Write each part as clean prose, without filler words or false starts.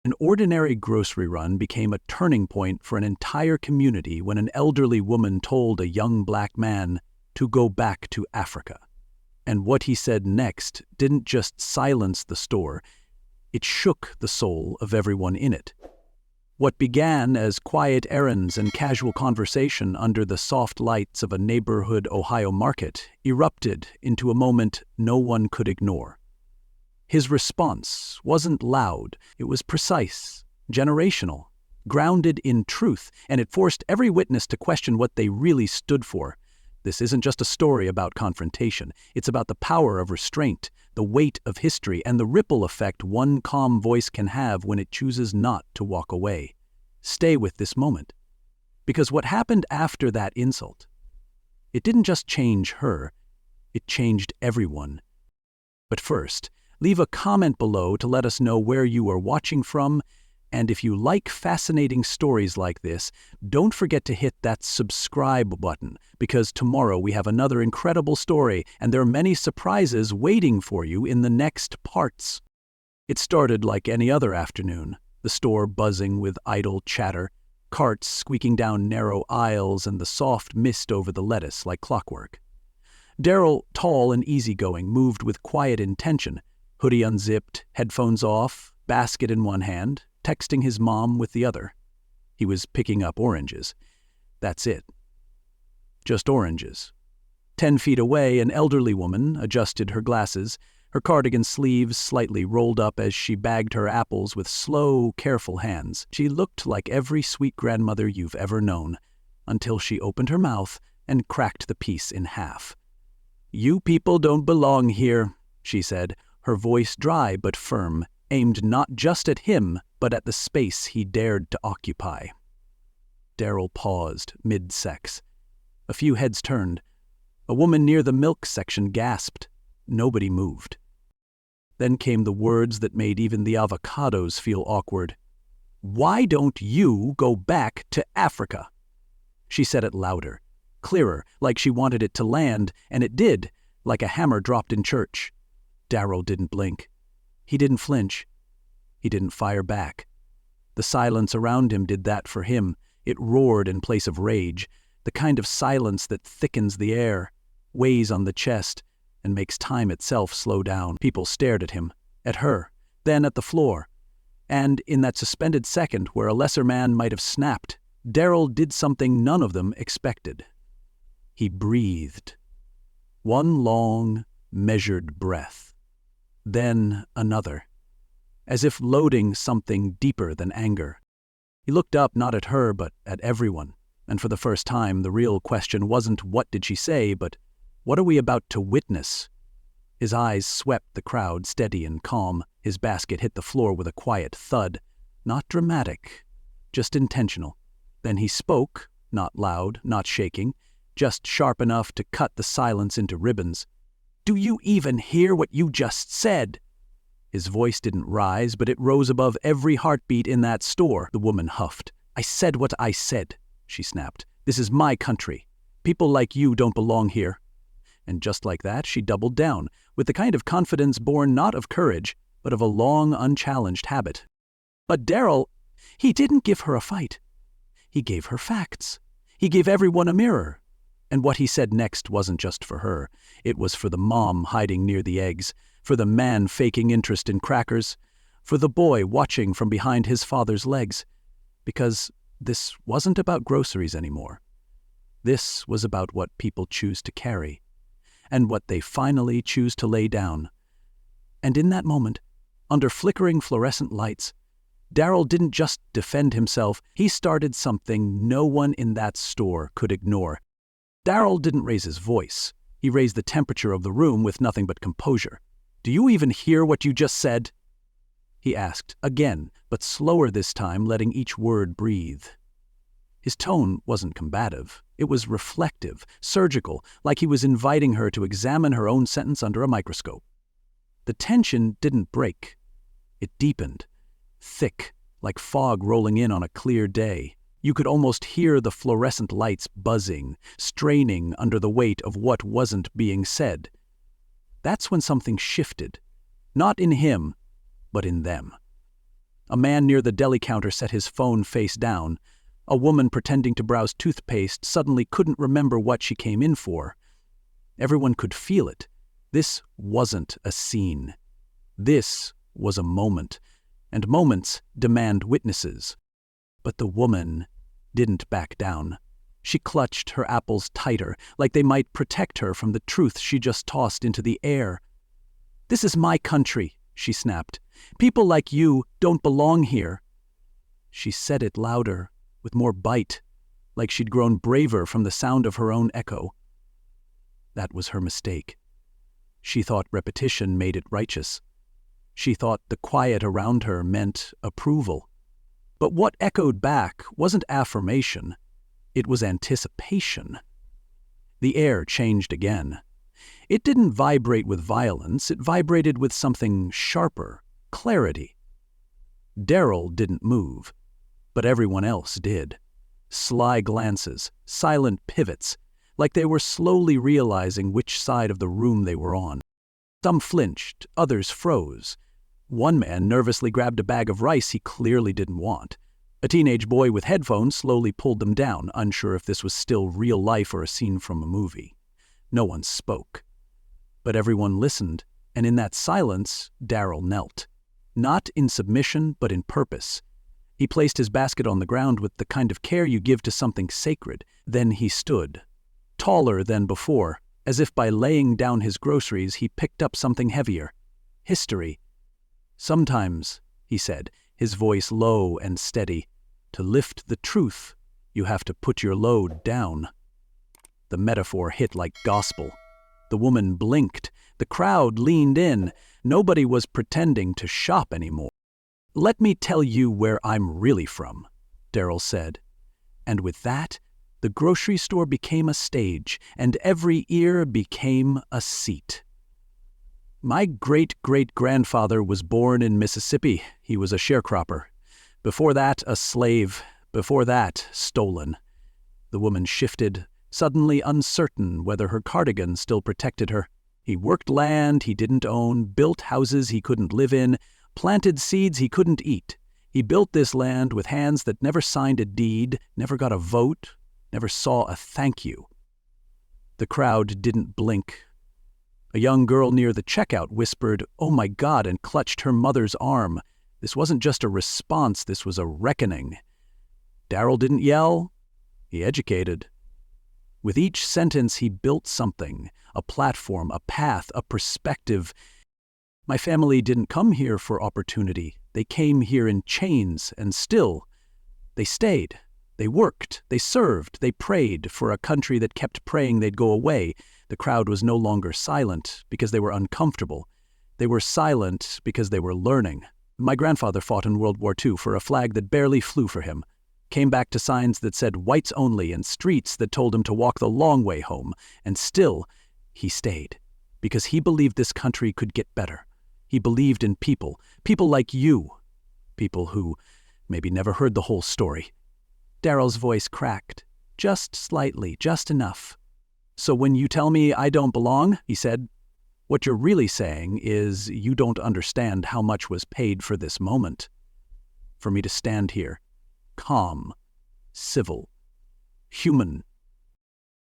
An ordinary grocery run became a turning point for an entire community when an elderly woman told a young black man to go back to Africa. And what he said next didn't just silence the store, it shook the soul of everyone in it. What began as quiet errands and casual conversation under the soft lights of a neighborhood Ohio market erupted into a moment no one could ignore. His response wasn't loud, it was precise, generational, grounded in truth, and it forced every witness to question what they really stood for. This isn't just a story about confrontation, it's about the power of restraint, the weight of history, and the ripple effect one calm voice can have when it chooses not to walk away. Stay with this moment. Because what happened after that insult, it didn't just change her, it changed everyone. But first, leave a comment below to let us know where you are watching from, and if you like fascinating stories like this, don't forget to hit that subscribe button, because tomorrow we have another incredible story, and there are many surprises waiting for you in the next parts. It started like any other afternoon, the store buzzing with idle chatter, carts squeaking down narrow aisles, and the soft mist over the lettuce like clockwork. Daryl, tall and easygoing, moved with quiet intention, hoodie unzipped, headphones off, basket in one hand, texting his mom with the other. He was picking up oranges. That's it. Just oranges. 10 feet away, an elderly woman adjusted her glasses, her cardigan sleeves slightly rolled up as she bagged her apples with slow, careful hands. She looked like every sweet grandmother you've ever known, until she opened her mouth and cracked the piece in half. "You people don't belong here," she said, her voice dry but firm, aimed not just at him, but at the space he dared to occupy. Daryl paused, mid-sex. A few heads turned. A woman near the milk section gasped. Nobody moved. Then came the words that made even the avocados feel awkward. "Why don't you go back to Africa?" She said it louder, clearer, like she wanted it to land, and it did, like a hammer dropped in church. Daryl didn't blink. He didn't flinch. He didn't fire back. The silence around him did that for him. It roared in place of rage, the kind of silence that thickens the air, weighs on the chest, and makes time itself slow down. People stared at him, at her, then at the floor. And in that suspended second where a lesser man might have snapped, Daryl did something none of them expected. He breathed. One long, measured breath. Then another, as if loading something deeper than anger. He looked up not at her but at everyone, and for the first time the real question wasn't what did she say, but what are we about to witness? His eyes swept the crowd, steady and calm. His basket hit the floor with a quiet thud, not dramatic, just intentional. Then he spoke, not loud, not shaking, just sharp enough to cut the silence into ribbons. "Do you even hear what you just said?" His voice didn't rise, but it rose above every heartbeat in that store. The woman huffed. "I said what I said," she snapped. "This is my country. People like you don't belong here." And just like that, she doubled down, with the kind of confidence born not of courage, but of a long, unchallenged habit. But Daryl, he didn't give her a fight. He gave her facts. He gave everyone a mirror. And what he said next wasn't just for her. It was for the mom hiding near the eggs, for the man faking interest in crackers, for the boy watching from behind his father's legs. Because this wasn't about groceries anymore. This was about what people choose to carry, and what they finally choose to lay down. And in that moment, under flickering fluorescent lights, Daryl didn't just defend himself, he started something no one in that store could ignore. Daryl didn't raise his voice. He raised the temperature of the room with nothing but composure. "Do you even hear what you just said?" he asked, again, but slower this time, letting each word breathe. His tone wasn't combative. It was reflective, surgical, like he was inviting her to examine her own sentence under a microscope. The tension didn't break. It deepened, thick, like fog rolling in on a clear day. You could almost hear the fluorescent lights buzzing, straining under the weight of what wasn't being said. That's when something shifted, not in him, but in them. A man near the deli counter set his phone face down. A woman pretending to browse toothpaste suddenly couldn't remember what she came in for. Everyone could feel it. This wasn't a scene. This was a moment, and moments demand witnesses. But the woman didn't back down. She clutched her apples tighter, like they might protect her from the truth she just tossed into the air. "This is my country," she snapped. "People like you don't belong here." She said it louder, with more bite, like she'd grown braver from the sound of her own echo. That was her mistake. She thought repetition made it righteous. She thought the quiet around her meant approval. But what echoed back wasn't affirmation. It was anticipation. The air changed again. It didn't vibrate with violence, it vibrated with something sharper, clarity. Darryl didn't move, but everyone else did. Sly glances, silent pivots, like they were slowly realizing which side of the room they were on. Some flinched, others froze. One man nervously grabbed a bag of rice he clearly didn't want. A teenage boy with headphones slowly pulled them down, unsure if this was still real life or a scene from a movie. No one spoke. But everyone listened, and in that silence, Darryl knelt. Not in submission, but in purpose. He placed his basket on the ground with the kind of care you give to something sacred. Then he stood, taller than before, as if by laying down his groceries he picked up something heavier. History. "Sometimes," he said, his voice low and steady, "to lift the truth, you have to put your load down." The metaphor hit like gospel. The woman blinked. The crowd leaned in. Nobody was pretending to shop anymore. "Let me tell you where I'm really from," Darryl said. And with that, the grocery store became a stage, and every ear became a seat. "My great-great-grandfather was born in Mississippi. He was a sharecropper. Before that, a slave. Before that, stolen." The woman shifted, suddenly uncertain whether her cardigan still protected her. "He worked land he didn't own, built houses he couldn't live in, planted seeds he couldn't eat. He built this land with hands that never signed a deed, never got a vote, never saw a thank you." The crowd didn't blink. A young girl near the checkout whispered, "Oh my God," and clutched her mother's arm. This wasn't just a response, this was a reckoning. Darryl didn't yell. He educated. With each sentence he built something, a platform, a path, a perspective. "My family didn't come here for opportunity. They came here in chains, and still, they stayed. They worked, they served, they prayed for a country that kept praying they'd go away." The crowd was no longer silent because they were uncomfortable. They were silent because they were learning. "My grandfather fought in World War II for a flag that barely flew for him. Came back to signs that said whites only and streets that told him to walk the long way home. And still, he stayed. Because he believed this country could get better. He believed in people. People like you. People who maybe never heard the whole story." Darryl's voice cracked. Just slightly, just enough. "So when you tell me I don't belong," he said, "what you're really saying is you don't understand how much was paid for this moment. For me to stand here, calm, civil, human.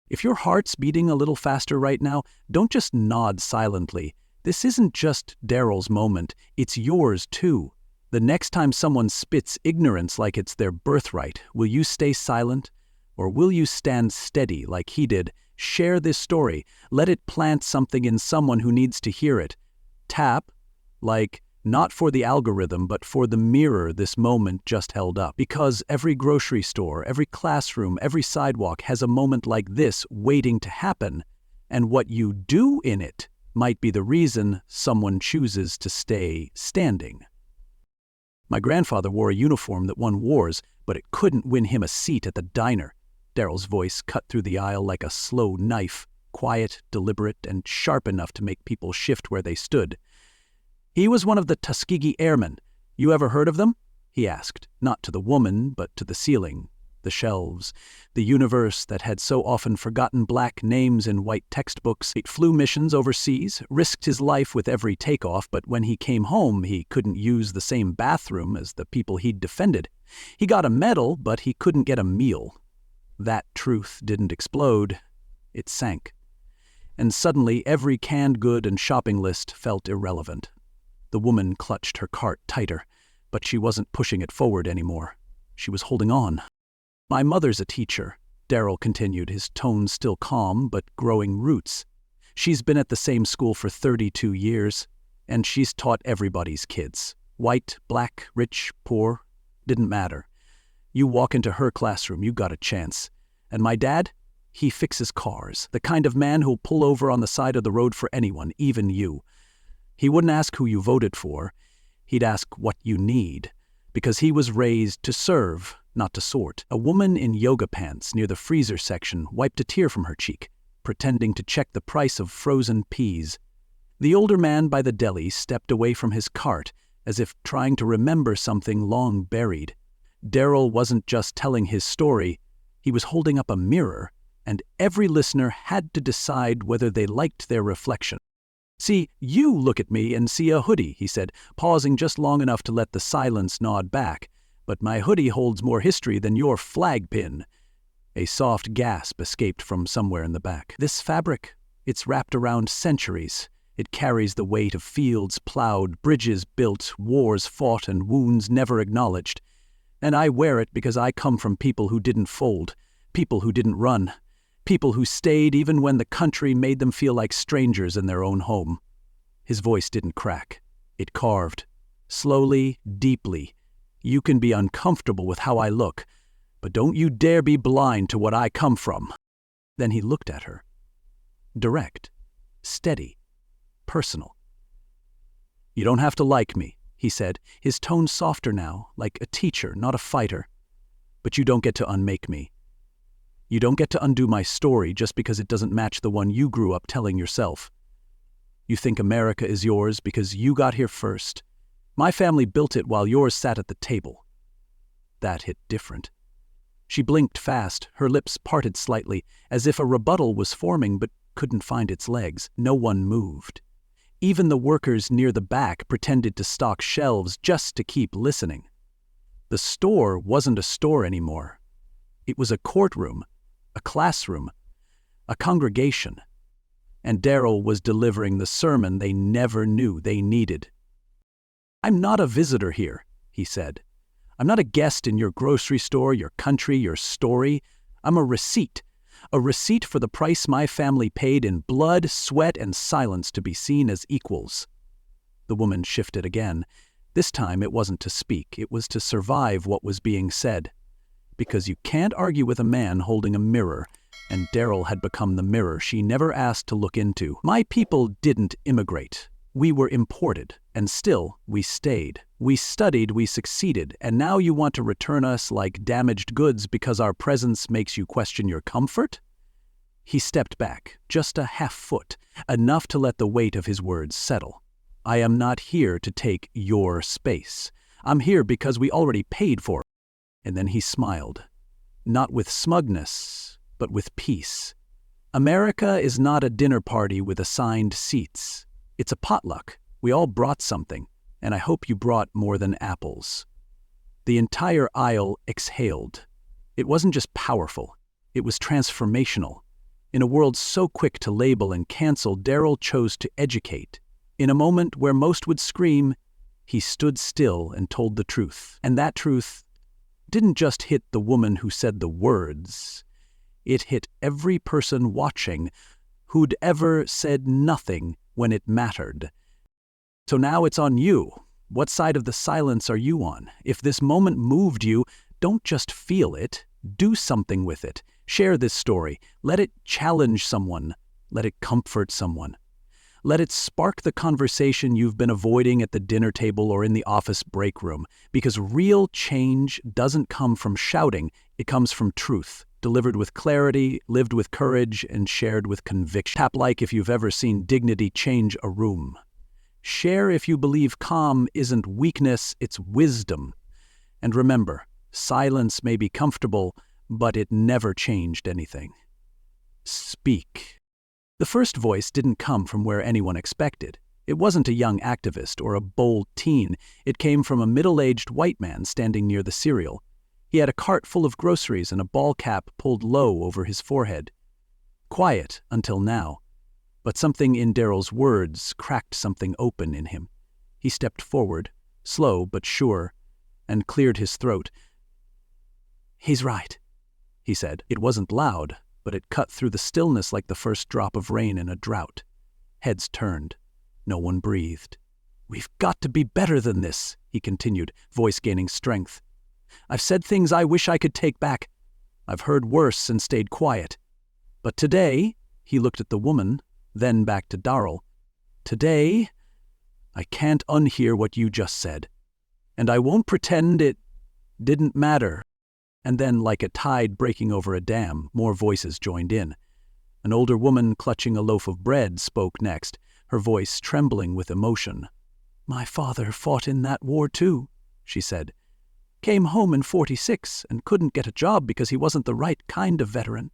If your heart's beating a little faster right now, don't just nod silently. This isn't just Darryl's moment, it's yours too. The next time someone spits ignorance like it's their birthright, will you stay silent? Or will you stand steady like he did? Share this story. Let it plant something in someone who needs to hear it. Tap, like, not for the algorithm, but for the mirror this moment just held up. Because every grocery store, every classroom, every sidewalk has a moment like this waiting to happen. And what you do in it might be the reason someone chooses to stay standing. "My grandfather wore a uniform that won wars, but it couldn't win him a seat at the diner." Darryl's voice cut through the aisle like a slow knife, quiet, deliberate, and sharp enough to make people shift where they stood. "He was one of the Tuskegee Airmen. You ever heard of them?" he asked, not to the woman, but to the ceiling. the shelves, the universe that had so often forgotten black names in white textbooks. He flew missions overseas, risked his life with every takeoff, but when he came home, he couldn't use the same bathroom as the people he'd defended. He got a medal, but he couldn't get a meal. That truth didn't explode. It sank. And suddenly every canned good and shopping list felt irrelevant. The woman clutched her cart tighter, but she wasn't pushing it forward anymore. She was holding on. "My mother's a teacher," Darryl continued, his tone still calm but growing roots. "She's been at the same school for 32 years, and she's taught everybody's kids. White, black, rich, poor, didn't matter. You walk into her classroom, you got a chance. And my dad? He fixes cars, the kind of man who'll pull over on the side of the road for anyone, even you. He wouldn't ask who you voted for. He'd ask what you need, because he was raised to serve, not to sort." A woman in yoga pants near the freezer section wiped a tear from her cheek, pretending to check the price of frozen peas. The older man by the deli stepped away from his cart, as if trying to remember something long buried. Darryl wasn't just telling his story, he was holding up a mirror, and every listener had to decide whether they liked their reflection. "See, you look at me and see a hoodie," he said, pausing just long enough to let the silence nod back. "But my hoodie holds more history than your flag pin." A soft gasp escaped from somewhere in the back. "This fabric, it's wrapped around centuries. It carries the weight of fields plowed, bridges built, wars fought, and wounds never acknowledged. And I wear it because I come from people who didn't fold, people who didn't run, people who stayed even when the country made them feel like strangers in their own home." His voice didn't crack. It carved. Slowly, deeply. "You can be uncomfortable with how I look, but don't you dare be blind to what I come from." Then he looked at her. Direct, steady, personal. "You don't have to like me," he said, his tone softer now, like a teacher, not a fighter. "But you don't get to unmake me. You don't get to undo my story just because it doesn't match the one you grew up telling yourself. You think America is yours because you got here first. My family built it while yours sat at the table." That hit different. She blinked fast, her lips parted slightly, as if a rebuttal was forming but couldn't find its legs. No one moved. Even the workers near the back pretended to stock shelves just to keep listening. The store wasn't a store anymore. It was a courtroom, a classroom, a congregation. And Darryl was delivering the sermon they never knew they needed. "I'm not a visitor here," he said. "I'm not a guest in your grocery store, your country, your story. I'm a receipt for the price my family paid in blood, sweat, and silence to be seen as equals." The woman shifted again. This time it wasn't to speak, it was to survive what was being said. Because you can't argue with a man holding a mirror, and Darryl had become the mirror she never asked to look into. "My people didn't immigrate. We were imported, and still, we stayed. We studied, we succeeded, and now you want to return us like damaged goods because our presence makes you question your comfort?" He stepped back, just a half foot, enough to let the weight of his words settle. "I am not here to take your space. I'm here because we already paid for it." And then he smiled, not with smugness, but with peace. "America is not a dinner party with assigned seats. It's a potluck. We all brought something, and I hope you brought more than apples." The entire aisle exhaled. It wasn't just powerful, it was transformational. In a world so quick to label and cancel, Darryl chose to educate. In a moment where most would scream, he stood still and told the truth. And that truth didn't just hit the woman who said the words. It hit every person watching who'd ever said nothing when it mattered. So now it's on you. What side of the silence are you on? If this moment moved you, don't just feel it, do something with it. Share this story. Let it challenge someone. Let it comfort someone. Let it spark the conversation you've been avoiding at the dinner table or in the office break room. Because real change doesn't come from shouting, it comes from truth, delivered with clarity, lived with courage, and shared with conviction. Tap like if you've ever seen dignity change a room. Share if you believe calm isn't weakness, it's wisdom. And remember, silence may be comfortable, but it never changed anything. Speak. The first voice didn't come from where anyone expected. It wasn't a young activist or a bold teen. It came from a middle-aged white man standing near the cereal. He had a cart full of groceries and a ball cap pulled low over his forehead. Quiet until now, but something in Daryl's words cracked something open in him. He stepped forward, slow but sure, and cleared his throat. "He's right," he said. It wasn't loud, but it cut through the stillness like the first drop of rain in a drought. Heads turned. No one breathed. "We've got to be better than this," he continued, voice gaining strength. "I've said things I wish I could take back. I've heard worse and stayed quiet. But today," he looked at the woman, then back to Daryl, "today, I can't unhear what you just said. And I won't pretend it didn't matter." And then, like a tide breaking over a dam, more voices joined in. An older woman clutching a loaf of bread spoke next, her voice trembling with emotion. "My father fought in that war too," she said. "Came home in '46 and couldn't get a job because he wasn't the right kind of veteran."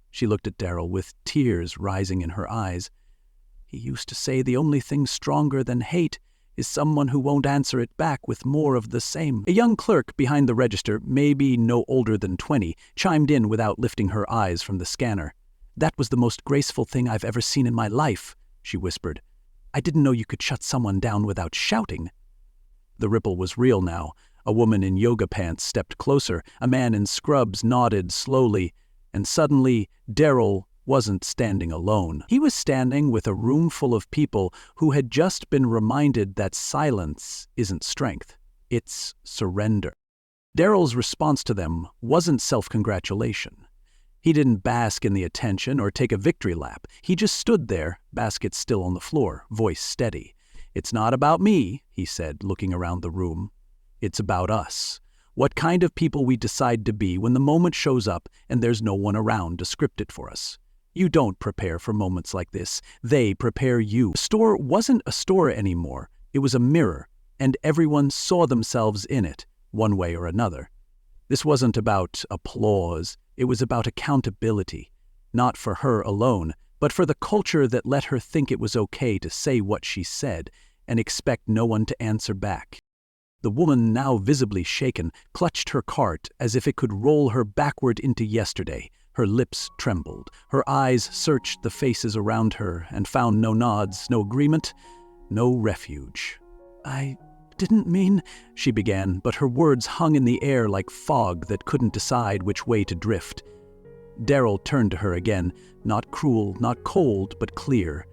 She looked at Daryl with tears rising in her eyes. "He used to say the only thing stronger than hate is someone who won't answer it back with more of the same." A young clerk behind the register, maybe no older than 20, chimed in without lifting her eyes from the scanner. "That was the most graceful thing I've ever seen in my life," she whispered. "I didn't know you could shut someone down without shouting." The ripple was real now. A woman in yoga pants stepped closer. A man in scrubs nodded slowly. And suddenly, Daryl wasn't standing alone. He was standing with a room full of people who had just been reminded that silence isn't strength, it's surrender. Daryl's response to them wasn't self-congratulation. He didn't bask in the attention or take a victory lap. He just stood there, basket still on the floor, voice steady. "It's not about me," he said, looking around the room. "It's about us. What kind of people we decide to be when the moment shows up and there's no one around to script it for us. You don't prepare for moments like this. They prepare you." The store wasn't a store anymore. It was a mirror, and everyone saw themselves in it, one way or another. This wasn't about applause. It was about accountability, not for her alone, but for the culture that let her think it was okay to say what she said and expect no one to answer back. The woman, now visibly shaken, clutched her cart as if it could roll her backward into yesterday. Her lips trembled. Her eyes searched the faces around her and found no nods, no agreement, no refuge. "I didn't mean," she began, but her words hung in the air like fog that couldn't decide which way to drift. Daryl turned to her again, not cruel, not cold, but clear.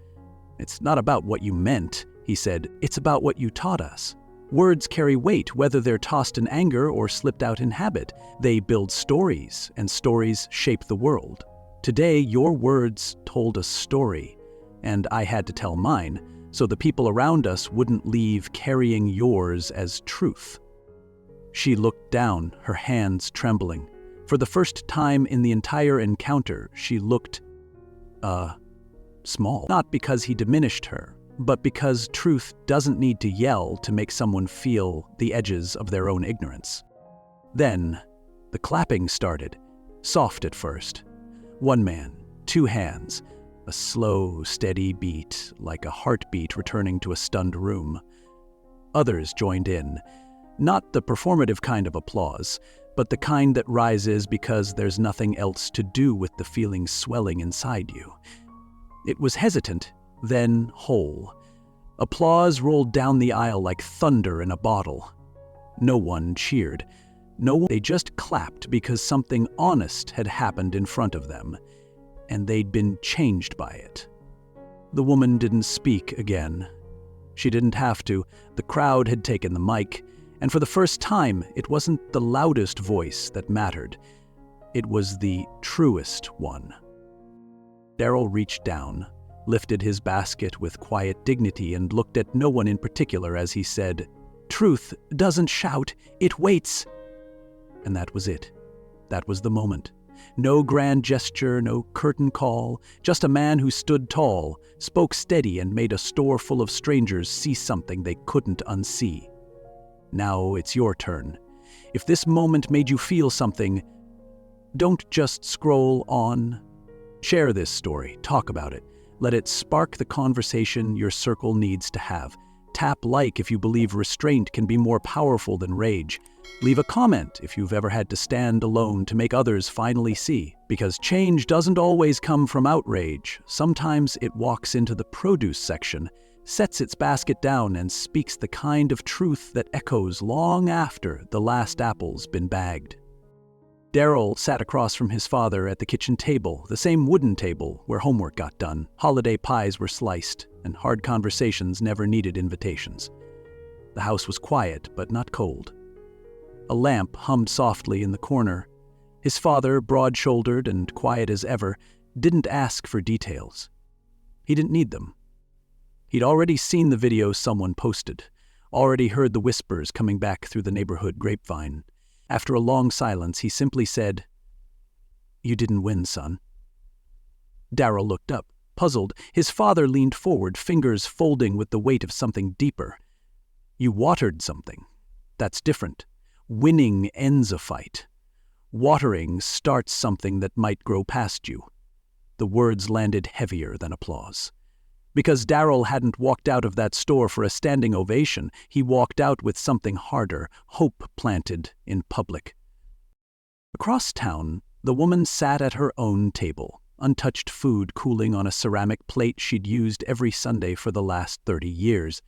"It's not about what you meant," he said. "It's about what you taught us. Words carry weight, whether they're tossed in anger or slipped out in habit. They build stories, and stories shape the world. Today, your words told a story, and I had to tell mine, so the people around us wouldn't leave carrying yours as truth." She looked down, her hands trembling. For the first time in the entire encounter, she looked, small. Not because he diminished her, but because truth doesn't need to yell to make someone feel the edges of their own ignorance. Then, the clapping started, soft at first. One man, two hands, a slow, steady beat, like a heartbeat returning to a stunned room. Others joined in, not the performative kind of applause, but the kind that rises because there's nothing else to do with the feeling swelling inside you. It was hesitant, then whole. Applause rolled down the aisle like thunder in a bottle. No one cheered. They just clapped because something honest had happened in front of them, and they'd been changed by it. The woman didn't speak again. She didn't have to. The crowd had taken the mic, and for the first time, it wasn't the loudest voice that mattered. It was the truest one. Daryl reached down, lifted his basket with quiet dignity, and looked at no one in particular as he said, "Truth doesn't shout, it waits." And that was it. That was the moment. No grand gesture, no curtain call, just a man who stood tall, spoke steady, and made a store full of strangers see something they couldn't unsee. "Now it's your turn. If this moment made you feel something, Don't just scroll on. Share this story, talk about it. Let it spark the conversation your circle needs to have. Tap like if you believe restraint can be more powerful than rage. Leave a comment if you've ever had to stand alone to make others finally see. Because change doesn't always come from outrage. Sometimes it walks into the produce section, sets its basket down, and speaks the kind of truth that echoes long after the last apple's been bagged. Daryl sat across from his father at the kitchen table, the same wooden table where homework got done. Holiday pies were sliced, and hard conversations never needed invitations. The house was quiet, but not cold. A lamp hummed softly in the corner. His father, broad-shouldered and quiet as ever, didn't ask for details. He didn't need them. He'd already seen the video someone posted, already heard the whispers coming back through the neighborhood grapevine. After a long silence, he simply said, "You didn't win, son." Daryl looked up, puzzled. His father leaned forward, fingers folding with the weight of something deeper. "You watered something. That's different. Winning ends a fight. Watering starts something that might grow past you." The words landed heavier than applause. Because Daryl hadn't walked out of that store for a standing ovation, he walked out with something harder, hope planted in public. Across town, the woman sat at her own table, untouched food cooling on a ceramic plate she'd used every Sunday for the last 30 years.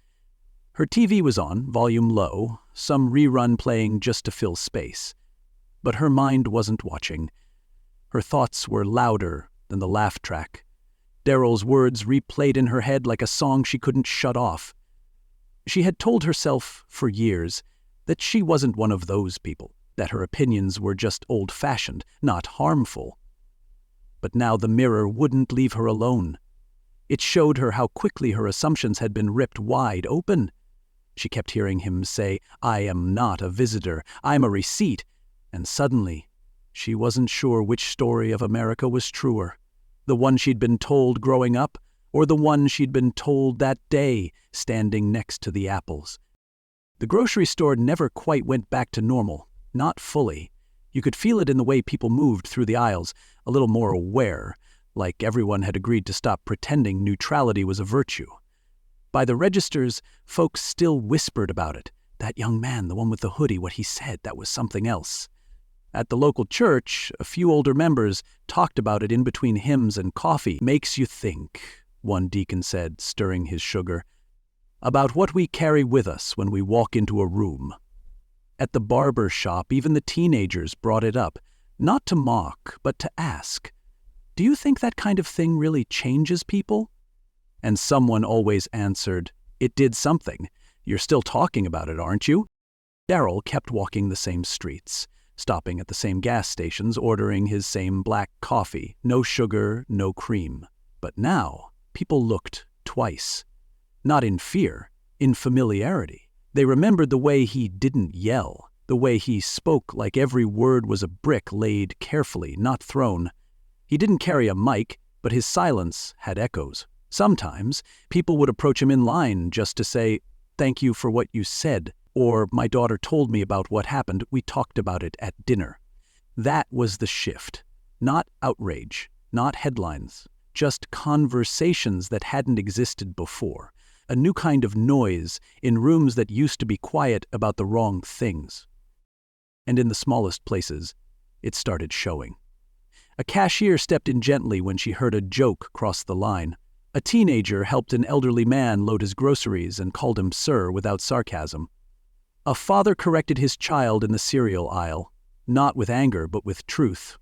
Her TV was on, volume low, some rerun playing just to fill space. But her mind wasn't watching. Her thoughts were louder than the laugh track. Daryl's words replayed in her head like a song she couldn't shut off. She had told herself for years that she wasn't one of those people, that her opinions were just old-fashioned, not harmful. But now the mirror wouldn't leave her alone. It showed her how quickly her assumptions had been ripped wide open. She kept hearing him say, "I am not a visitor, I'm a receipt," and suddenly she wasn't sure which story of America was truer. The one she'd been told growing up, or the one she'd been told that day, standing next to the apples. The grocery store never quite went back to normal, not fully. You could feel it in the way people moved through the aisles, a little more aware, like everyone had agreed to stop pretending neutrality was a virtue. By the registers, folks still whispered about it. That young man, the one with the hoodie, what he said, that was something else. At the local church, a few older members talked about it in between hymns and coffee. "Makes you think," one deacon said, stirring his sugar, "about what we carry with us when we walk into a room." At the barber shop, even the teenagers brought it up, not to mock, but to ask, "Do you think that kind of thing really changes people?" And someone always answered, "It did something. You're still talking about it, aren't you?" Daryl kept walking the same streets, stopping at the same gas stations, ordering his same black coffee, no sugar, no cream. But now, people looked twice. Not in fear, in familiarity. They remembered the way he didn't yell, the way he spoke like every word was a brick laid carefully, not thrown. He didn't carry a mic, but his silence had echoes. Sometimes, people would approach him in line just to say, "Thank you for what you said," or "My daughter told me about what happened, we talked about it at dinner." That was the shift. Not outrage, not headlines, just conversations that hadn't existed before. A new kind of noise in rooms that used to be quiet about the wrong things. And in the smallest places, it started showing. A cashier stepped in gently when she heard a joke cross the line. A teenager helped an elderly man load his groceries and called him sir without sarcasm. A father corrected his child in the cereal aisle, not with anger but with truth.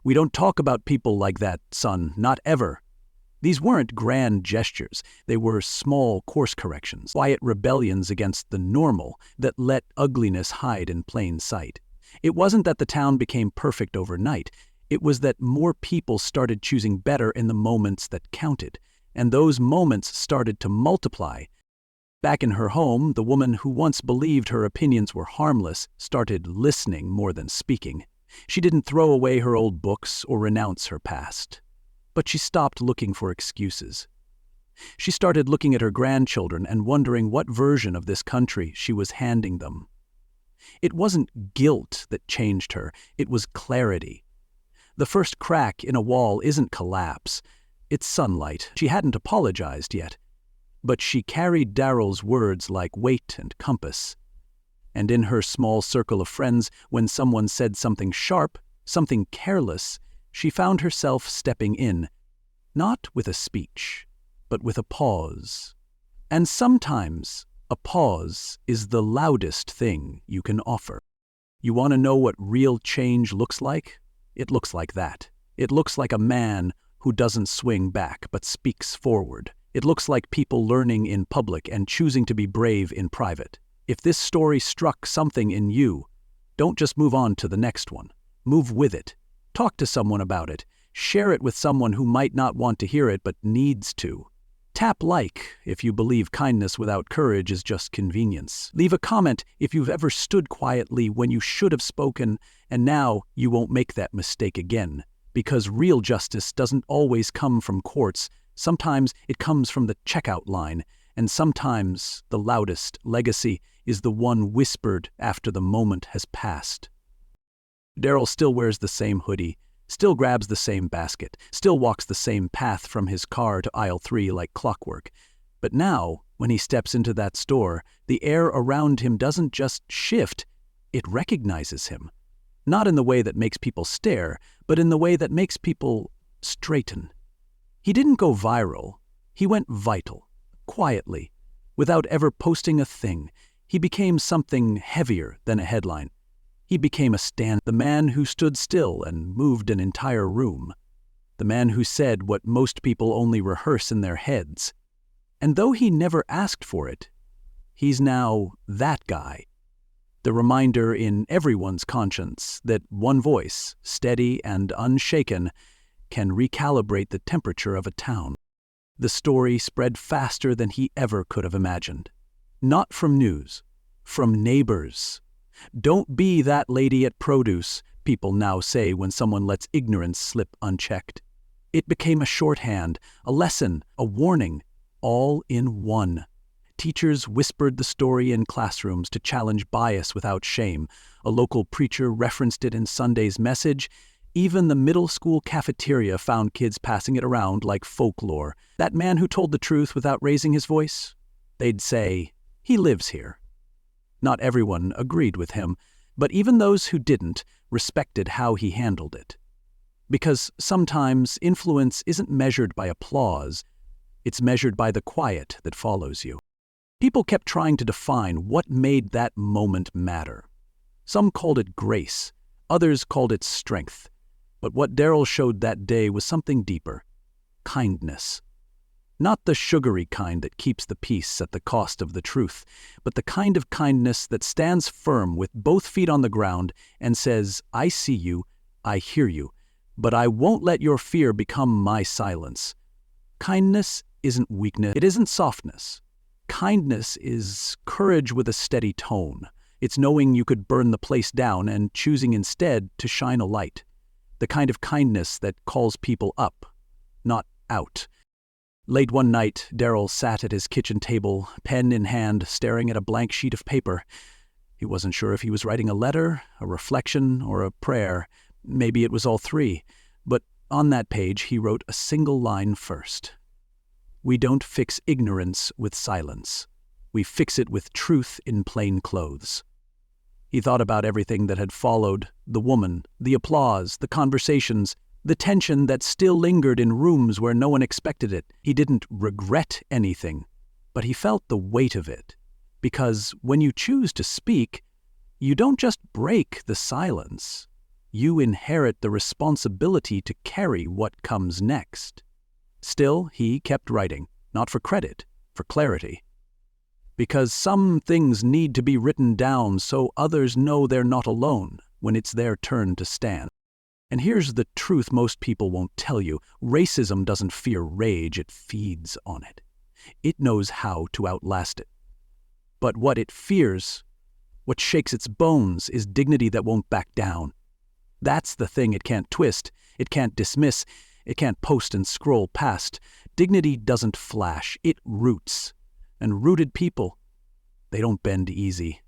"We don't talk about people like that, son, not ever." These weren't grand gestures. They were small course corrections, quiet rebellions against the normal that let ugliness hide in plain sight. It wasn't that the town became perfect overnight. It was that more people started choosing better in the moments that counted, and those moments started to multiply. Back in her home, the woman who once believed her opinions were harmless started listening more than speaking. She didn't throw away her old books or renounce her past. But she stopped looking for excuses. She started looking at her grandchildren and wondering what version of this country she was handing them. It wasn't guilt that changed her, it was clarity. The first crack in a wall isn't collapse. It's sunlight. She hadn't apologized yet, but she carried Daryl's words like weight and compass. And in her small circle of friends, when someone said something sharp, something careless, she found herself stepping in, not with a speech, but with a pause. And sometimes a pause is the loudest thing you can offer. You want to know what real change looks like? It looks like that. It looks like a man who doesn't swing back but speaks forward. It looks like people learning in public and choosing to be brave in private. If this story struck something in you, don't just move on to the next one. Move with it. Talk to someone about it. Share it with someone who might not want to hear it but needs to. Tap like if you believe kindness without courage is just convenience. Leave a comment if you've ever stood quietly when you should have spoken, and now you won't make that mistake again. Because real justice doesn't always come from courts. Sometimes it comes from the checkout line, and sometimes the loudest legacy is the one whispered after the moment has passed. Daryl still wears the same hoodie, still grabs the same basket, still walks the same path from his car to aisle 3 like clockwork. But now, when he steps into that store, the air around him doesn't just shift, it recognizes him. Not in the way that makes people stare, but in the way that makes people straighten. He didn't go viral. He went vital, quietly, without ever posting a thing. He became something heavier than a headline. He became a stand, the man who stood still and moved an entire room. The man who said what most people only rehearse in their heads. And though he never asked for it, he's now that guy. The reminder in everyone's conscience that one voice, steady and unshaken, can recalibrate the temperature of a town. The story spread faster than he ever could have imagined. Not from news, from neighbors. Don't be that lady at produce, people now say when someone lets ignorance slip unchecked. It became a shorthand, a lesson, a warning, all in one. Teachers whispered the story in classrooms to challenge bias without shame. A local preacher referenced it in Sunday's message. Even the middle school cafeteria found kids passing it around like folklore. That man who told the truth without raising his voice? They'd say, he lives here. Not everyone agreed with him, but even those who didn't respected how he handled it. Because sometimes influence isn't measured by applause, it's measured by the quiet that follows you. People kept trying to define what made that moment matter. Some called it grace, others called it strength. But what Daryl showed that day was something deeper. Kindness. Not the sugary kind that keeps the peace at the cost of the truth, but the kind of kindness that stands firm with both feet on the ground and says, I see you, I hear you, but I won't let your fear become my silence. Kindness isn't weakness, it isn't softness. Kindness is courage with a steady tone. It's knowing you could burn the place down and choosing instead to shine a light. The kind of kindness that calls people up, not out. Late one night, Daryl sat at his kitchen table, pen in hand, staring at a blank sheet of paper. He wasn't sure if he was writing a letter, a reflection, or a prayer. Maybe it was all three. But on that page, he wrote a single line first. We don't fix ignorance with silence. We fix it with truth in plain clothes. He thought about everything that had followed, the woman, the applause, the conversations, the tension that still lingered in rooms where no one expected it. He didn't regret anything, but he felt the weight of it. Because when you choose to speak, you don't just break the silence. You inherit the responsibility to carry what comes next. Still, he kept writing, not for credit, for clarity. Because some things need to be written down so others know they're not alone when it's their turn to stand. And here's the truth most people won't tell you. Racism doesn't fear rage, it feeds on it. It knows how to outlast it. But what it fears, what shakes its bones, is dignity that won't back down. That's the thing it can't twist, it can't dismiss, it can't post and scroll past. Dignity doesn't flash, it roots. And rooted people, they don't bend easy.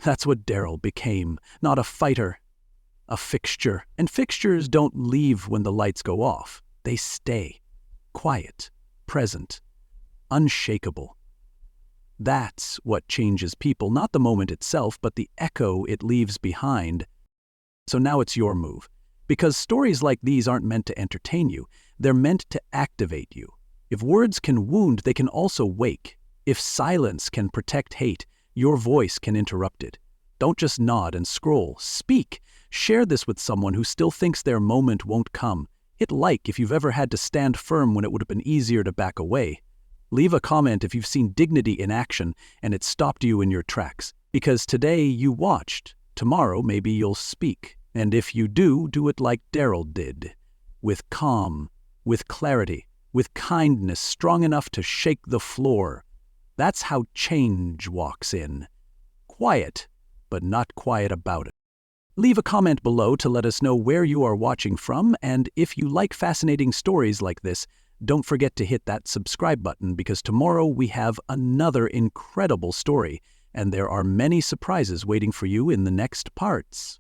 That's what Daryl became, not a fighter, a fixture. And fixtures don't leave when the lights go off. They stay. Quiet, present, unshakable. That's what changes people, not the moment itself, but the echo it leaves behind. So now it's your move. Because stories like these aren't meant to entertain you, they're meant to activate you. If words can wound, they can also wake. If silence can protect hate, your voice can interrupt it. Don't just nod and scroll. Speak. Share this with someone who still thinks their moment won't come. Hit like if you've ever had to stand firm when it would have been easier to back away. Leave a comment if you've seen dignity in action and it stopped you in your tracks. Because today you watched, tomorrow maybe you'll speak. And if you do, do it like Daryl did. With calm, with clarity, with kindness strong enough to shake the floor. That's how change walks in. Quiet, but not quiet about it. Leave a comment below to let us know where you are watching from, and if you like fascinating stories like this, don't forget to hit that subscribe button because tomorrow we have another incredible story, and there are many surprises waiting for you in the next parts.